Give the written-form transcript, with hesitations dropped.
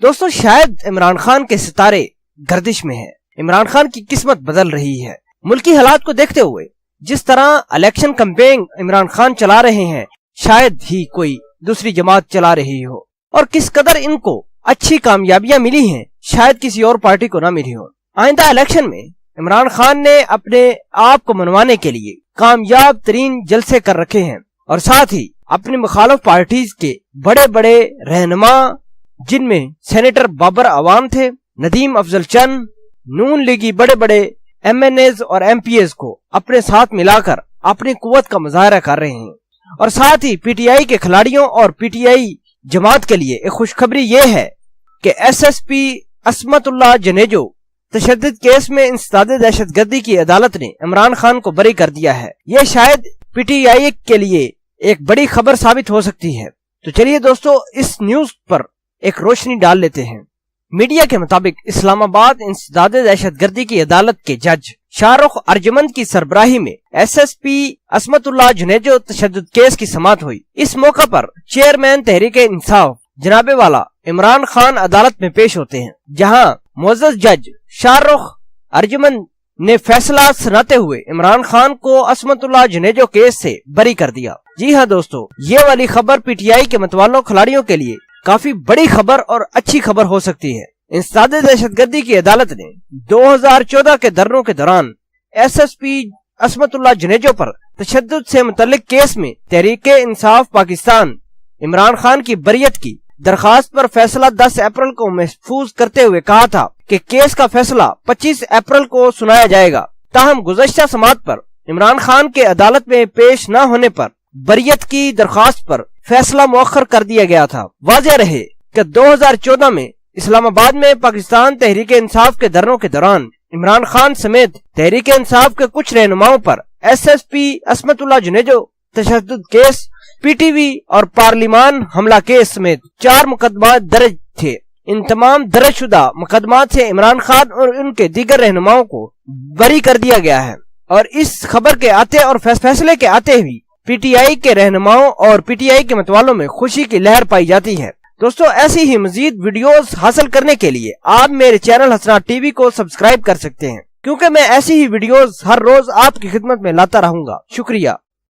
دوستو شاید عمران خان کے ستارے گردش میں ہیں، عمران خان کی قسمت بدل رہی ہے۔ ملکی حالات کو دیکھتے ہوئے جس طرح الیکشن کمپین عمران خان چلا رہے ہیں شاید ہی کوئی دوسری جماعت چلا رہی ہو، اور کس قدر ان کو اچھی کامیابیاں ملی ہیں شاید کسی اور پارٹی کو نہ ملی ہو۔ آئندہ الیکشن میں عمران خان نے اپنے آپ کو منوانے کے لیے کامیاب ترین جلسے کر رکھے ہیں، اور ساتھ ہی اپنی مخالف پارٹیز کے بڑے بڑے رہنما جن میں سینیٹر بابر عوام تھے، ندیم افضل چند، نون لیگی بڑے بڑے ایم این ایز اور ایم پی ایز کو اپنے ساتھ ملا کر اپنی قوت کا مظاہرہ کر رہے ہیں۔ اور ساتھ ہی پی ٹی آئی کے کھلاڑیوں اور پی ٹی آئی جماعت کے لیے ایک خوشخبری یہ ہے کہ ایس ایس پی عصمت اللہ جنیجو تشدد کیس میں انسداد دہشت گردی کی عدالت نے عمران خان کو بری کر دیا ہے۔ یہ شاید پی ٹی آئی کے لیے ایک بڑی خبر ثابت ہو سکتی ہے۔ تو چلیے دوستو اس نیوز پر ایک روشنی ڈال لیتے ہیں۔ میڈیا کے مطابق اسلام آباد انسداد دہشت گردی کی عدالت کے جج شاہ رخ ارجمند کی سربراہی میں ایس ایس پی عصمت اللہ جنیجو تشدد کیس کی سماعت ہوئی۔ اس موقع پر چیئرمین تحریک انصاف جناب والا عمران خان عدالت میں پیش ہوتے ہیں، جہاں معزز جج شاہ رخ ارجمند نے فیصلہ سناتے ہوئے عمران خان کو عصمت اللہ جنیجو کیس سے بری کر دیا۔ جی ہاں دوستو، یہ والی خبر پی ٹی آئی کے متوالوں کھلاڑیوں کے لیے کافی بڑی خبر اور اچھی خبر ہو سکتی ہے۔ انسداد دہشت گردی کی عدالت نے 2014 کے دھرنوں کے دوران ایس ایس پی عصمت اللہ جنیجو پر تشدد سے متعلق کیس میں تحریک انصاف پاکستان عمران خان کی بریت کی درخواست پر فیصلہ 10 اپریل کو محفوظ کرتے ہوئے کہا تھا کہ کیس کا فیصلہ 25 اپریل کو سنایا جائے گا۔ تاہم گزشتہ سماعت پر عمران خان کے عدالت میں پیش نہ ہونے پر بریت کی درخواست پر فیصلہ مؤخر کر دیا گیا تھا۔ واضح رہے کہ 2014 میں اسلام آباد میں پاکستان تحریک انصاف کے دھرنوں کے دوران عمران خان سمیت تحریک انصاف کے کچھ رہنماؤں پر ایس ایس پی عصمت اللہ جنیجو تشدد کیس، پی ٹی وی اور پارلیمان حملہ کیس سمیت 4 مقدمات درج تھے۔ ان تمام درج شدہ مقدمات سے عمران خان اور ان کے دیگر رہنماؤں کو بری کر دیا گیا ہے، اور اس خبر کے آتے اور فیصلے کے آتے ہی پی ٹی آئی کے رہنماؤں اور پی ٹی آئی کے متوالوں میں خوشی کی لہر پائی جاتی ہے۔ دوستو ایسی ہی مزید ویڈیوز حاصل کرنے کے لیے آپ میرے چینل حسنات ٹی وی کو سبسکرائب کر سکتے ہیں، کیونکہ میں ایسی ہی ویڈیوز ہر روز آپ کی خدمت میں لاتا رہوں گا۔ شکریہ۔